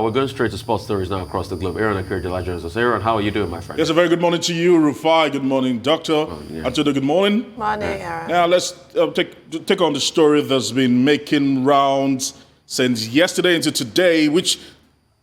We're going straight to sports stories now across the globe. Aron Akerejola joins us. Aron, how are you doing, my friend? Yes, a very good morning to you, Rufai. Good morning, Doctor. Antonio, good morning. Morning, Aron. Now, let's take on the story that's been making rounds since yesterday into today, which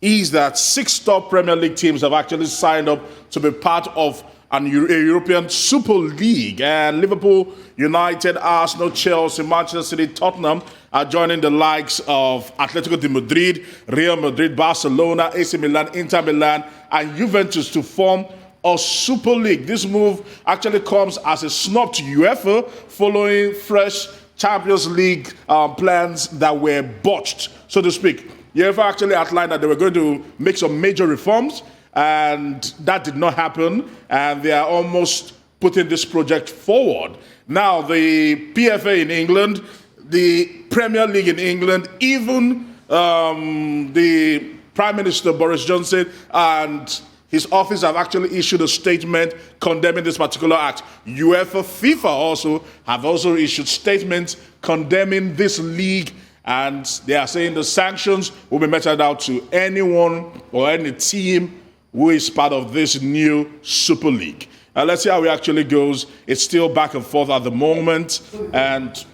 is that 6 top Premier League teams have actually signed up to be part of a European Super League. And Liverpool, United, Arsenal, Chelsea, Manchester City, Tottenham are joining the likes of Atletico de Madrid, Real Madrid, Barcelona, AC Milan, Inter Milan, and Juventus to form a Super League. This move actually comes as a snub to UEFA following fresh Champions League plans that were botched, so to speak. UEFA actually outlined that they were going to make some major reforms, and that did not happen, and they are almost putting this project forward. Now, the PFA in England, the Premier League in England, even the Prime Minister Boris Johnson and his office have actually issued a statement condemning this particular act. UEFA, FIFA also have issued statements condemning this league, and they are saying the sanctions will be meted out to anyone or any team who is part of this new Super League. Let's see how it actually goes. It's still back and forth at the moment, and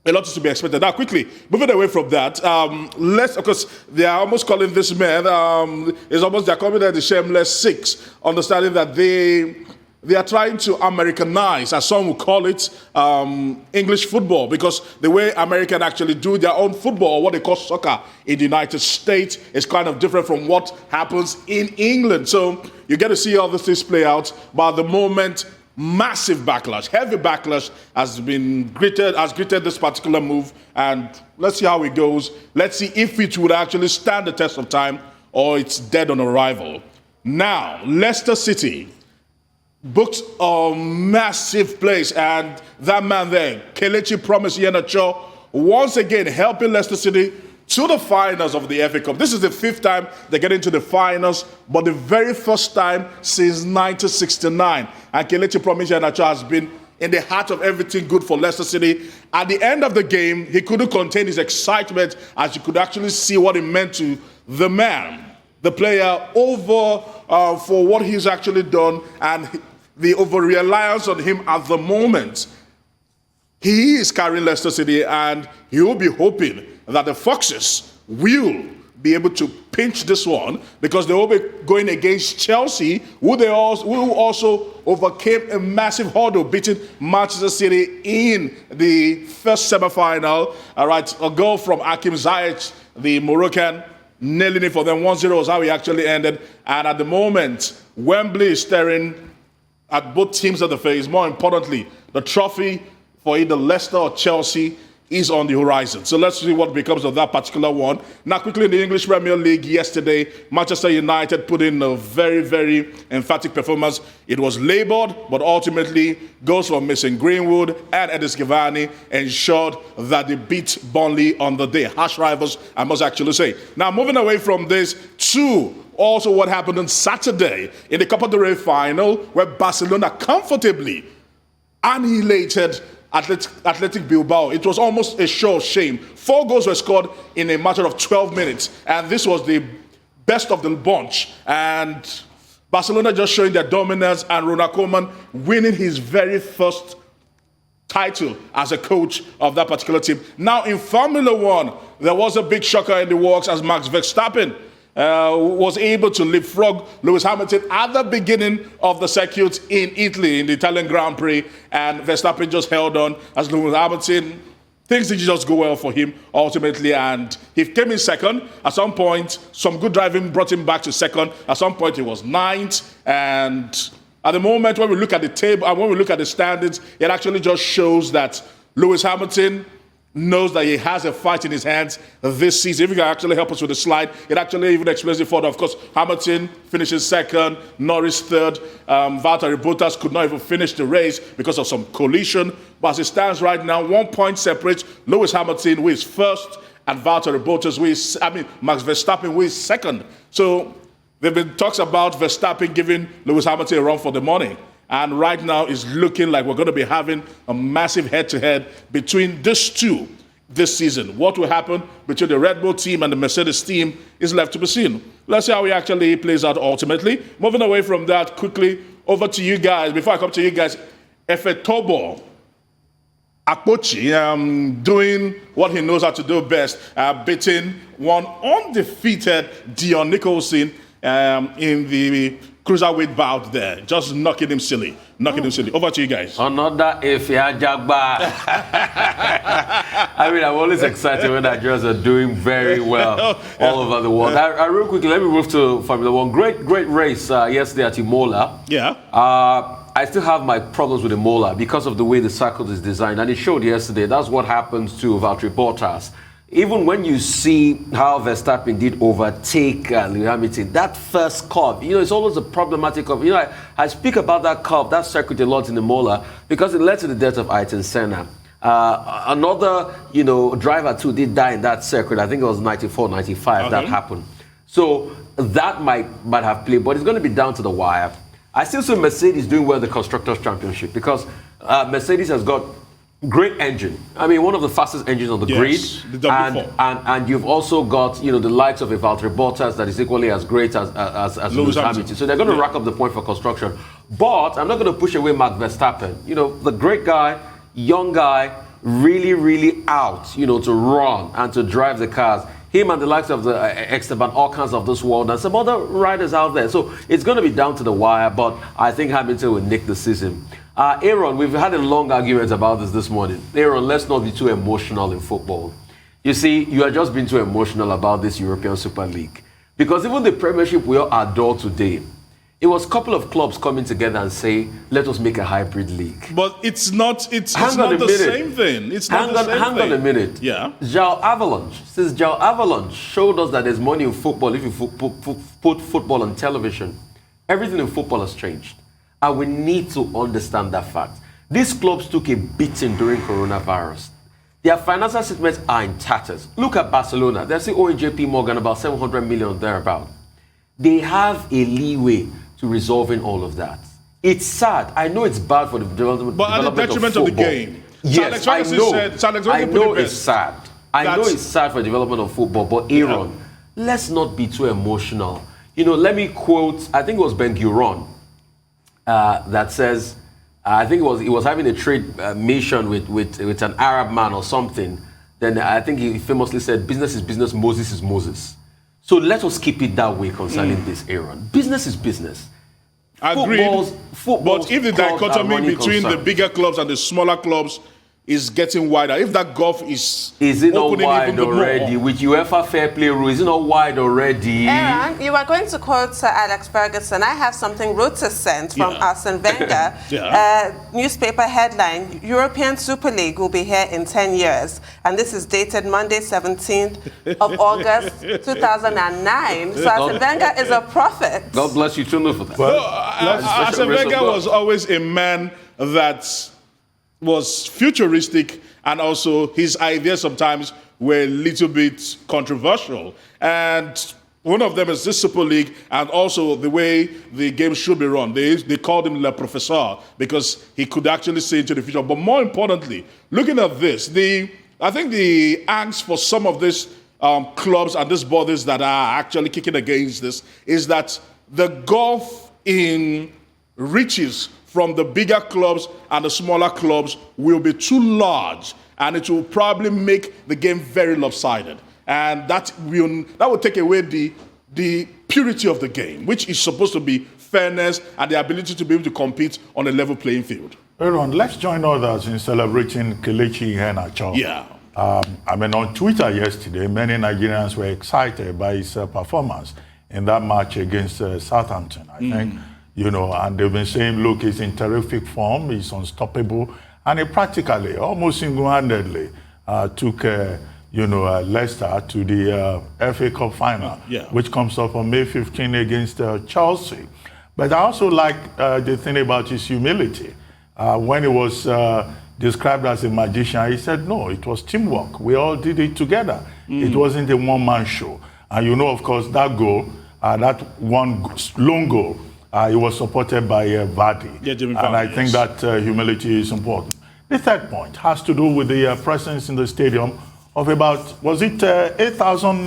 a lot is to be expected. Now, quickly, moving away from that, because they are almost calling this man, they're calling it the Shameless Six, understanding that they are trying to Americanize, as some would call it, English football, because the way Americans actually do their own football, or what they call soccer in the United States, is kind of different from what happens in England. So you get to see how this things play out, but at the moment, massive backlash, heavy backlash has greeted this particular move, and let's see how it goes. Let's see if it would actually stand the test of time or it's dead on arrival. Now, Leicester City booked a massive place, and that man there, Kelechi Iheanacho, once again helping Leicester City to the finals of the FA Cup. This is the 5th time they get into the finals, but the very first time since 1969. And Kelechi Iheanacho has been in the heart of everything good for Leicester City. At the end of the game, he couldn't contain his excitement, as you could actually see what it meant to the man, the player, for what he's actually done and the over-reliance on him at the moment. He is carrying Leicester City, and he will be hoping that the Foxes will be able to pinch this one, because they will be going against Chelsea, who also overcame a massive hurdle, beating Manchester City in the first semi-final. All right, a goal from Hakim Ziyech, the Moroccan, nailing it for them. 1-0 was how it actually ended. And at the moment, Wembley is staring at both teams of the face. More importantly, the trophy for either Leicester or Chelsea is on the horizon. So let's see what becomes of that particular one. Now, quickly, in the English Premier League yesterday, Manchester United put in a very, very emphatic performance. It was laboured, but ultimately, goals from Mason Greenwood and Edis Cavani ensured that they beat Burnley on the day. Harsh rivals, I must actually say. Now, moving away from this to also what happened on Saturday in the Copa del Rey final, where Barcelona comfortably annihilated Athletic Bilbao. It was almost a show of shame. 4 goals were scored in a matter of 12 minutes, and this was the best of the bunch. And Barcelona just showing their dominance, and Ronald Koeman winning his very first title as a coach of that particular team. Now, in Formula One, there was a big shocker in the works, as Max Verstappen was able to leapfrog Lewis Hamilton at the beginning of the circuit in Italy, in the Italian Grand Prix, and Verstappen just held on as Lewis Hamilton. Things didn't just go well for him ultimately, and he came in second. At some point, some good driving brought him back to second. At some point, he was 9th, and at the moment, when we look at the table and when we look at the standings, it actually just shows that Lewis Hamilton knows that he has a fight in his hands this season. If you can actually help us with the slide, it actually even explains it further. Of course, Hamilton finishes second, Norris third. Valtteri Bottas could not even finish the race because of some collision. But as it stands right now, 1 point separates Lewis Hamilton, who is first, and Valtteri Bottas, Max Verstappen, who is second. So there have been talks about Verstappen giving Lewis Hamilton a run for the money. And right now, it's looking like we're going to be having a massive head-to-head between these two this season. What will happen between the Red Bull team and the Mercedes team is left to be seen. Let's see how it actually plays out ultimately. Moving away from that quickly, over to you guys. Before I come to you guys, Akerejola, Akpochi, doing what he knows how to do best, beating one undefeated Dion Nicholson in the cruiserweight bout there, just knocking him silly. Over to you guys. Another Ifya Jagba. I mean, I'm always excited when Nigerians are doing very well all over the world. I real quickly, let me move to Formula One. Great race yesterday at Imola. Yeah. I still have my problems with Imola because of the way the circuit is designed, and it showed yesterday. That's what happens to Valtteri Bottas. Even when you see how Verstappen did overtake Lewis Hamilton, that first curve, it's always a problematic curve. I speak about that curve, that circuit a lot in Imola because it led to the death of Ayrton Senna. Another, driver too did die in that circuit. I think it was 94, 95 that happened. So that might have played, but it's going to be down to the wire. I still see Mercedes doing well in the Constructors' Championship because Mercedes has got great engine. I mean, one of the fastest engines on the grid. The W4. And you've also got, the likes of a Valtteri Bottas that is equally as great as Lewis Hamilton. So they're going to rack up the point for construction. But I'm not going to push away Max Verstappen. The great guy, young guy, really, really out, to run and to drive the cars. Him and the likes of the Esteban Ocons of this world and some other riders out there. So it's going to be down to the wire, but I think Hamilton will nick the season. Aron, we've had a long argument about this morning. Aron, let's not be too emotional in football. You see, you are just being too emotional about this European Super League. Because even the Premiership we all adore today, it was a couple of clubs coming together and say, let us make a hybrid league. But it's not the same thing. Hang on a minute. Yeah. João Avalanche. Since João Avalanche showed us that there's money in football if you put football on television, everything in football has changed. And we need to understand that fact. These clubs took a beating during coronavirus. Their financial statements are in tatters. Look at Barcelona. They're still owing JP Morgan about 700 million thereabout. They have a leeway to resolving all of that. It's sad. I know it's bad for the development but at the detriment of the game. Yes, I know it's sad. I know it's sad for the development of football, but Aron, let's not be too emotional. Let me quote, I think it was Ben-Gurion, that says, I think he was having a trade mission with an Arab man or something. Then I think he famously said, business is business, Moses is Moses. So let us keep it that way concerning this, Aron. Business is business. Agreed. But if the dichotomy between the bigger clubs and the smaller clubs is getting wider, if that gulf is it not wide even already? More. With UEFA fair play rule, is it not wide already? Aron, you are going to quote Sir Alex Ferguson. I have something Reuters sent from Arsene Wenger. Newspaper headline, European Super League will be here in 10 years. And this is dated Monday, 17th of August, 2009. So Arsene Wenger is a prophet. God bless you too for that. Well, Arsene Wenger was always a man that was futuristic, and also his ideas sometimes were a little bit controversial. And one of them is this Super League, and also the way the game should be run. They called him Le Professeur because he could actually see into the future. But more importantly, looking at this, I think the angst for some of these clubs and these bodies that are actually kicking against this is that the gulf in riches from the bigger clubs and the smaller clubs will be too large, and it will probably make the game very lopsided. And that will take away the purity of the game, which is supposed to be fairness and the ability to be able to compete on a level playing field. Aron, let's join others in celebrating Kelechi Iheanacho. Yeah. On Twitter yesterday, many Nigerians were excited by his performance in that match against Southampton, I think. And they've been saying, look, he's in terrific form, he's unstoppable, and he practically, almost single-handedly, took, Leicester to the FA Cup final, which comes up on May 15 against Chelsea. But I also like the thing about his humility. When he was described as a magician, he said, no, it was teamwork. We all did it together. It wasn't a one-man show. And of course, that goal, that one lone goal, it was supported by Vardy. And I think that humility is important. The third point has to do with the presence in the stadium of about, was it 8,000?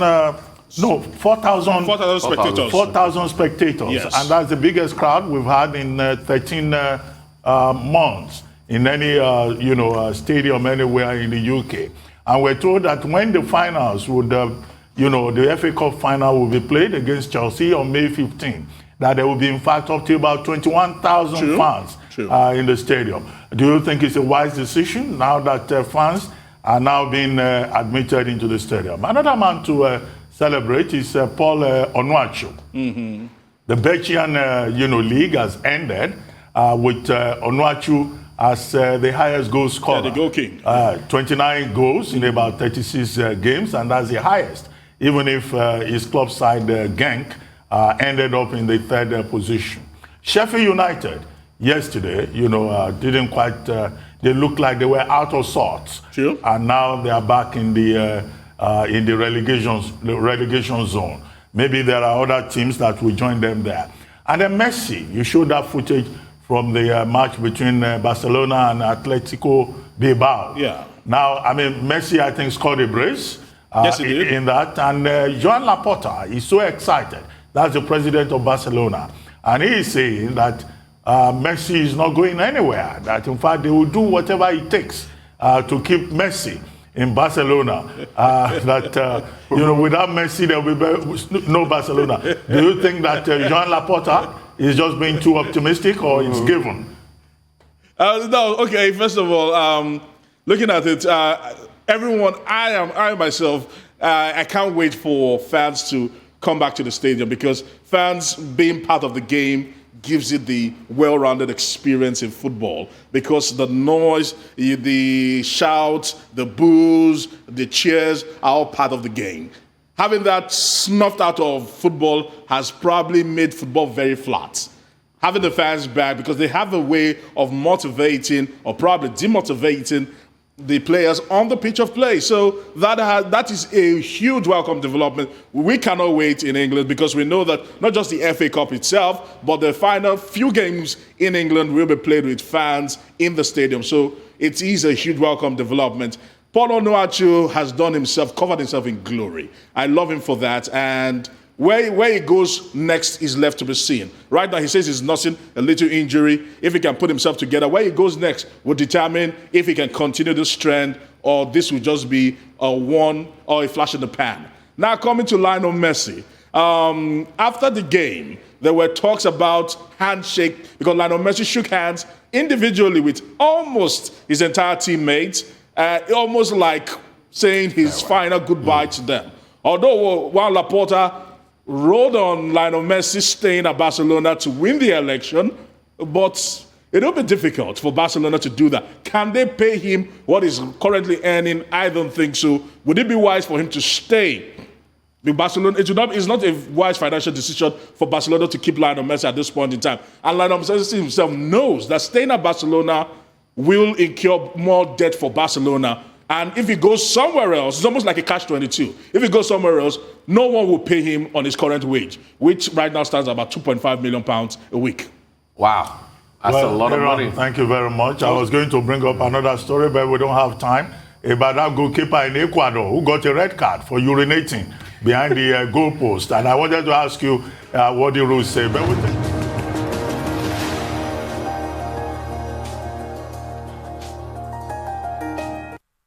No, 4,000 spectators. 4,000 spectators. Yes. And that's the biggest crowd we've had in 13 months in any stadium anywhere in the UK. And we're told that when the finals would, the FA Cup final will be played against Chelsea on May 15, that there will be in fact up to about 21,000 fans in the stadium. Do you think it's a wise decision now that fans are now being admitted into the stadium? Another man to celebrate is Paul Onuachu. Mm-hmm. The Belgian league has ended with Onuachu as the highest goal scorer. Yeah, the goal king. 29 goals in about 36 games, and that's the highest, even if his club side, Genk, ended up in the third position. Sheffield United, yesterday, didn't quite, they looked like they were out of sorts. True. And now they are back in the relegation zone. Maybe there are other teams that will join them there. And then Messi, you showed that footage from the match between Barcelona and Atletico Bilbao. Yeah. Now, I mean, Messi, I think, scored a brace yes, he did. in that. And Joan Laporta is so excited. That's the president of Barcelona. And he is saying that Messi is not going anywhere. That, in fact, they will do whatever it takes to keep Messi in Barcelona. Without Messi, there will be no Barcelona. Do you think that Joan Laporta is just being too optimistic, or it's given? No, okay, first of all, looking at it, everyone, I myself, I can't wait for fans to come back to the stadium, because fans being part of the game gives it the well-rounded experience in football, because the noise, the shouts, the boos, the cheers are all part of the game. Having that snuffed out of football has probably made football very flat. Having the fans back, because they have a way of motivating or probably demotivating the players on the pitch of play. So that is a huge welcome development. We cannot wait in England, because we know that not just the FA Cup itself, but the final few games in England will be played with fans in the stadium. So it is a huge welcome development. Paul Onuachu has covered himself in glory. I love him for that. And where he goes next is left to be seen. Right now, he says he's nursing a little injury. If he can put himself together, where he goes next will determine if he can continue this trend, or this will just be a flash in the pan. Now, coming to Lionel Messi. After the game, there were talks about handshake, because Lionel Messi shook hands individually with almost his entire teammates, almost like saying his final goodbye to them. Although Juan Laporta rode on Lionel Messi staying at Barcelona to win the election, but it will be difficult for Barcelona to do that. Can they pay him what he's currently earning? I don't think so. Would it be wise for him to stay? Barcelona, it's not a wise financial decision for Barcelona to keep Lionel Messi at this point in time. And Lionel Messi himself knows that staying at Barcelona will incur more debt for Barcelona. And if he goes somewhere else, it's almost like a catch-22. If he goes somewhere else, no one will pay him on his current wage, which right now stands at about £2.5 million a week. Wow. That's a lot of money. Thank you very much. I was going to bring up another story, but we don't have time, about that goalkeeper in Ecuador who got a red card for urinating behind the goalpost. And I wanted to ask you what the rules say. But